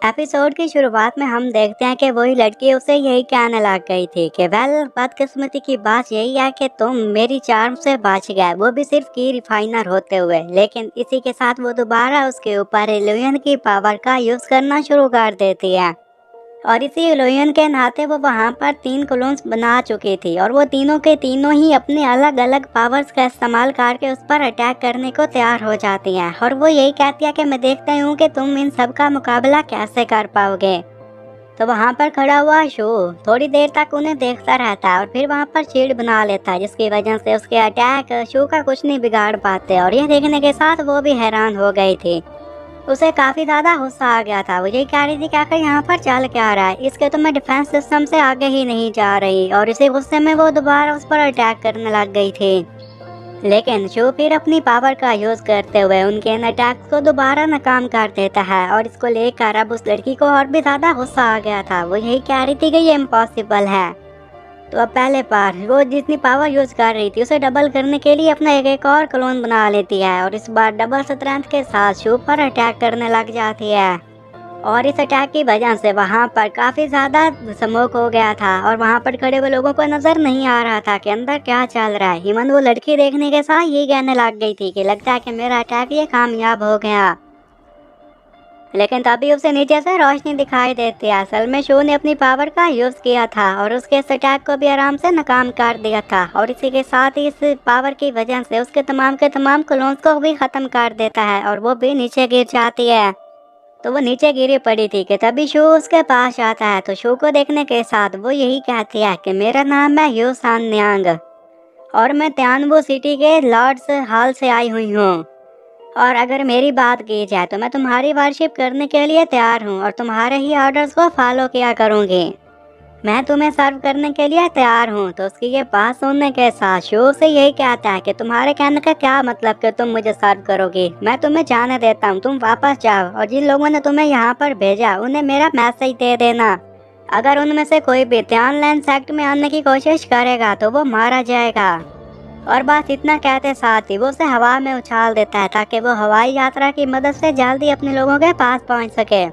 Episode की शुरुआत में हम देखते हैं कि वही लड़की उसे यही कहने लग गई थी कि बदकिस्मती की बात यही है कि तुम मेरी चार्म से बच गए, वो भी सिर्फ की रिफाइनर होते हुए। लेकिन इसी के साथ वो दोबारा उसके ऊपर इल्यूजन की पावर का यूज करना शुरू कर देती है और इसी इल्यूजन के नाते वो वहाँ पर 3 क्लोन्स बना चुकी थी और वो तीनों के तीनों ही अपने अलग अलग पावर्स का इस्तेमाल करके उस पर अटैक करने को तैयार हो जाती हैं और वो यही कहती है कि मैं देखता हूँ कि तुम इन सब का मुकाबला कैसे कर पाओगे। तो वहाँ पर खड़ा हुआ शो थोड़ी देर तक उन्हें देखता रहता है और फिर वहाँ पर शील्ड बना लेता है, जिसकी वजह से उसके अटैक शो का कुछ नहीं बिगाड़ पाते। और ये देखने के साथ वो भी हैरान हो गई थी, उसे काफी ज्यादा गुस्सा आ गया था। वो यही कह रही थी कि आखिर यहाँ पर चल क्या रहा है, इसके तो मैं डिफेंस सिस्टम से आगे ही नहीं जा रही। और इसी गुस्से में वो दोबारा उस पर अटैक करने लग गई थी, लेकिन शो फिर अपनी पावर का यूज करते हुए उनके इन अटैक्स को दोबारा नाकाम कर देता है। और इसको लेकर अब उस लड़की को और भी ज्यादा गुस्सा आ गया था। वो यही कह रही थी कि ये इम्पॉसिबल है। तो अब पहले बार वो जितनी पावर यूज कर रही थी उसे डबल करने के लिए अपना एक और क्लोन बना लेती है और इस बार डबल स्ट्रेंथ के साथ शो पर अटैक करने लग जाती है। और इस अटैक की वजह से वहाँ पर काफी ज्यादा स्मोक हो गया था और वहाँ पर खड़े हुए लोगों को नजर नहीं आ रहा था कि अंदर क्या चल रहा है। हिमन वो लड़की देखने के साथ ये कहने लग गई थी कि लगता है कि मेरा अटैक ये कामयाब हो गया, लेकिन तभी उसे नीचे से रोशनी दिखाई देती है। असल में शो ने अपनी पावर का यूज किया था और उसके इस अटैक को भी आराम से नाकाम कर दिया था और इसी के साथ ही इस पावर की वजह से उसके तमाम के तमाम क्लोन्स को भी खत्म कर देता है और वो भी नीचे गिर जाती है। तो वो नीचे गिरी पड़ी थी कि तभी शो उसके पास आता है। तो शो को देखने के साथ वो यही कहती है कि मेरा नाम है यू सान न्यांग और मैं त्यानवू सिटी के लॉर्ड्स हॉल से आई हुई हूँ और अगर मेरी बात की जाए तो मैं तुम्हारी वर्शिप करने के लिए तैयार हूँ और तुम्हारे ही ऑर्डर्स को फॉलो किया करूँगी। मैं तुम्हें सर्व करने के लिए तैयार हूँ। तो उसकी ये बात सुनने के साथ शो से यही कहता है कि तुम्हारे कहने का क्या मतलब कि तुम मुझे सर्व करोगी, मैं तुम्हें जाने देता हूँ, तुम वापस जाओ और जिन लोगों ने तुम्हें यहाँ पर भेजा उन्हें मेरा मैसेज दे देना। अगर उनमें से कोई भी त्यानलैंड सेक्ट में आने की कोशिश करेगा तो वो मारा जाएगा। और बस इतना कहते साथ ही वो उसे हवा में उछाल देता है ताकि वो हवाई यात्रा की मदद से जल्दी अपने लोगों के पास पहुंच सके।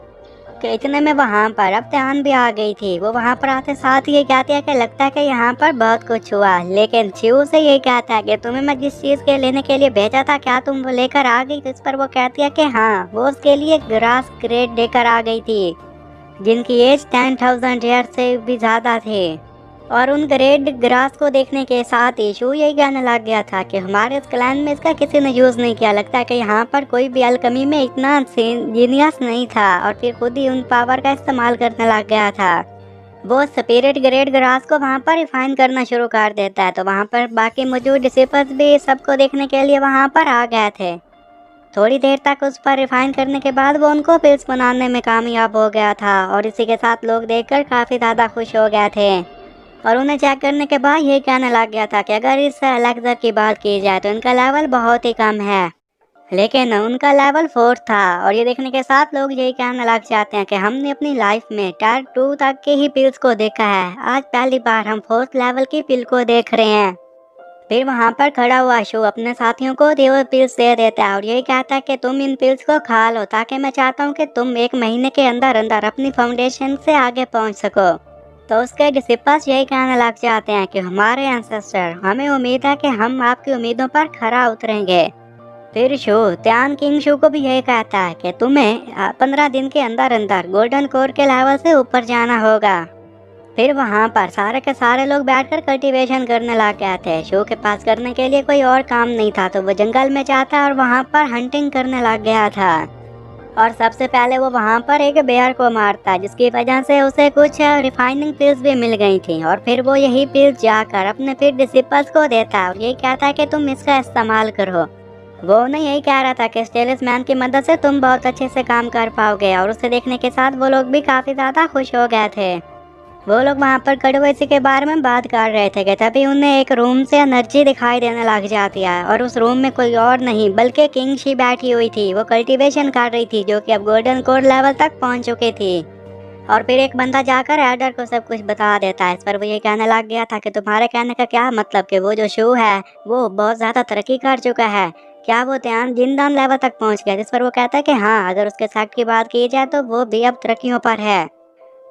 कि इतने में वहाँ पर अब त्यान भी आ गई थी। वो वहाँ पर आते साथ ये कहती है कि लगता है कि यहाँ पर बहुत कुछ हुआ, लेकिन शिव से यही कहता है कि तुम्हें मैं जिस चीज़ के लेने के लिए भेजा था क्या तुम वो लेकर आ गई। तो इस पर वो कहती है कि हाँ, वो उसके लिए ग्रास क्रेट लेकर आ गई थी जिनकी एज 10,000 ईयर से भी ज़्यादा थे। और उन ग्रेड ग्रास को देखने के साथ ही शू यही कहने लग गया था कि हमारे इस क्लैन में इसका किसी ने यूज़ नहीं किया, लगता है कि यहाँ पर कोई भी अलकमी में इतना जीनियस नहीं था और फिर खुद ही उन पावर का इस्तेमाल करने लग गया था। वो स्पिरिट ग्रेड ग्रास को वहाँ पर रिफाइन करना शुरू कर देता है। तो वहाँ पर बाकी मौजूद डिसिपल्स भी सबको देखने के लिए वहाँ पर आ गए थे। थोड़ी देर तक उस पर रिफाइन करने के बाद वो उनको पिल्स बनाने में कामयाब हो गया था और इसी के साथ लोग देखकर काफ़ी ज़्यादा खुश हो गए थे और उन्हें चेक करने के बाद यही कहने लग गया था कि अगर इस एलेक्सर की बात की जाए तो इनका लेवल बहुत ही कम है, लेकिन उनका लेवल 4 था। और ये देखने के साथ लोग यही कहने लग जाते हैं कि हमने अपनी लाइफ में टायर 2 तक के ही पिल्स को देखा है, आज पहली बार हम 4th लेवल की पिल को देख रहे हैं। फिर वहाँ पर खड़ा हुआ शो अपने साथियों को वो पिल्स दे देता है और यही कहता है कि तुम इन पिल्स को खा लो ताकि मैं चाहता हूँ कि तुम 1 महीने के अंदर अंदर अपनी फाउंडेशन से आगे पहुँच सको। तो उसके डिसिपल्स यही कहने लग जाते हैं कि हमारे एंसेस्टर, हमें उम्मीद है कि हम आपकी उम्मीदों पर खरा उतरेंगे। फिर शो त्यान किंग शो को भी यही कहता है कि तुम्हें 15 दिन के अंदर अंदर गोल्डन कोर के लेवल से ऊपर जाना होगा। फिर वहाँ पर सारे के सारे लोग बैठकर कल्टीवेशन करने लग गए थे। शो के पास करने के लिए कोई और काम नहीं था तो वो जंगल में जाता और वहाँ पर हंटिंग करने लग गया था और सबसे पहले वो वहाँ पर एक बेयर को मारता जिसकी वजह से उसे कुछ रिफाइनिंग पिल्स भी मिल गई थी और फिर वो यही पिल्स जाकर अपने फिर डिसिपल्स को देता और यही कहता है कि तुम इसका इस्तेमाल करो। वो उन्हें यही कह रहा था कि स्टेलस मैन की मदद से तुम बहुत अच्छे से काम कर पाओगे और उसे देखने के साथ वो लोग भी काफ़ी ज़्यादा खुश हो गए थे। वो लोग वहाँ पर खड़े हुए इसी के बारे में बात कर रहे थे कि तभी उन्हें एक रूम से एनर्जी दिखाई देने लग जाती है और उस रूम में कोई और नहीं बल्कि किंग शी बैठी हुई थी। वो कल्टीवेशन कर रही थी जो कि अब गोल्डन कोर लेवल तक पहुँच चुकी थी। और फिर एक बंदा जाकर एडर को सब कुछ बता देता है। इस पर वो ये कहने लग गया था कि तुम्हारे कहने का क्या मतलब कि वो जो शो है वो बहुत ज़्यादा तरक्की कर चुका है, क्या वो ध्यान जिंदान लेवल तक पहुंच गया, जिस पर वो कहता है कि हाँ, अगर उसके सेक्ट की बात की जाए तो वो भी अब तरक्कियों पर है।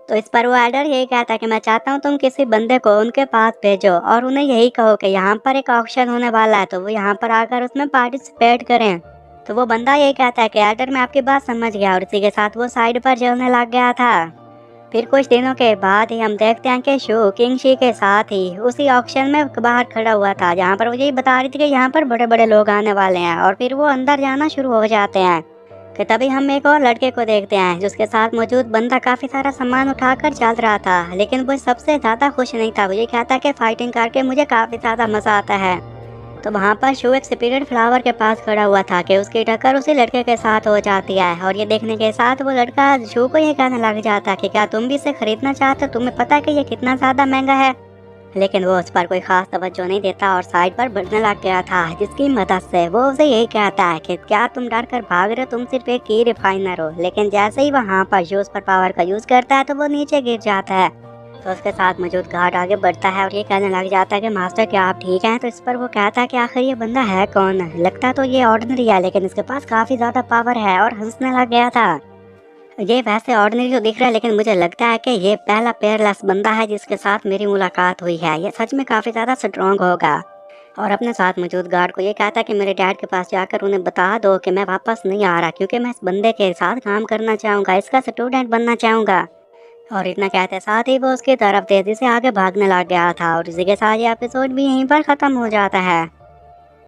तो इस पर वो एल्डर यही कहता है कि मैं चाहता हूँ तुम किसी बंदे को उनके पास भेजो और उन्हें यही कहो कि यहाँ पर एक ऑक्शन होने वाला है, तो वो यहाँ पर आकर उसमें पार्टिसिपेट करें। तो वो बंदा यही कहता है कि एल्डर मैं आपकी बात समझ गया, और इसी के साथ वो साइड पर चलने लग गया था। फिर कुछ दिनों के बाद ही हम देखते हैं कि शू किंग शी के साथ ही उसी ऑक्शन में बाहर खड़ा हुआ था, जहाँ पर वो यही बता रही थी कि यहाँ पर बड़े बड़े लोग आने वाले हैं, और फिर वो अंदर जाना शुरू हो जाते हैं। कि तभी हम एक और लड़के को देखते हैं जिसके साथ मौजूद बंदा काफी सारा सामान उठाकर चल रहा था, लेकिन वो सबसे ज्यादा खुश नहीं था। वो ये कहता कि फाइटिंग करके मुझे काफी ज्यादा मजा आता है। तो वहाँ पर शू एक स्पिरिट फ्लावर के पास खड़ा हुआ था कि उसकी टक्कर उसी लड़के के साथ हो जाती है, और ये देखने के साथ वो लड़का शू को ये कहने लग जाता है कि क्या तुम भी इसे खरीदना चाहते हो, तुम्हें पता है कि ये कितना ज्यादा महंगा है। लेकिन वो उस पर कोई खास तवज्जो नहीं देता और साइड पर बढ़ने लग गया था, जिसकी मदद से वो उसे यही कहता है कि क्या तुम डर कर भाग रहे हो, तुम सिर्फ एक की रिफाइनर हो। लेकिन जैसे ही वहाँ पर शू उस पर पावर का यूज करता है तो वो नीचे गिर जाता है। तो उसके साथ मौजूद गार्ड आगे बढ़ता है और ये कहने लग जाता है कि मास्टर क्या आप ठीक हैं। तो इस पर वो कहता है कि आखिर ये बंदा है कौन, लगता तो ये ऑर्डिनरी है लेकिन इसके पास काफी ज्यादा पावर है, और हंसने लग गया था। ये वैसे ऑर्डिनरी तो दिख रहा है, लेकिन मुझे लगता है कि ये पहला पेयरलेस बंदा है जिसके साथ मेरी मुलाकात हुई है, ये सच में काफी ज्यादा स्ट्रॉन्ग होगा। और अपने साथ मौजूद गार्ड को ये कहता है कि मेरे डैड के पास जाकर उन्हें बता दो कि मैं वापस नहीं आ रहा, क्योंकि मैं इस बंदे के साथ काम करना चाहूंगा, इसका स्टूडेंट बनना चाहूंगा। और इतना कहते साथ ही वो उसकी तरफ तेजी से आगे भागने लग गया था। और इसी के साथ ये एपिसोड भी यहीं पर खत्म हो जाता है।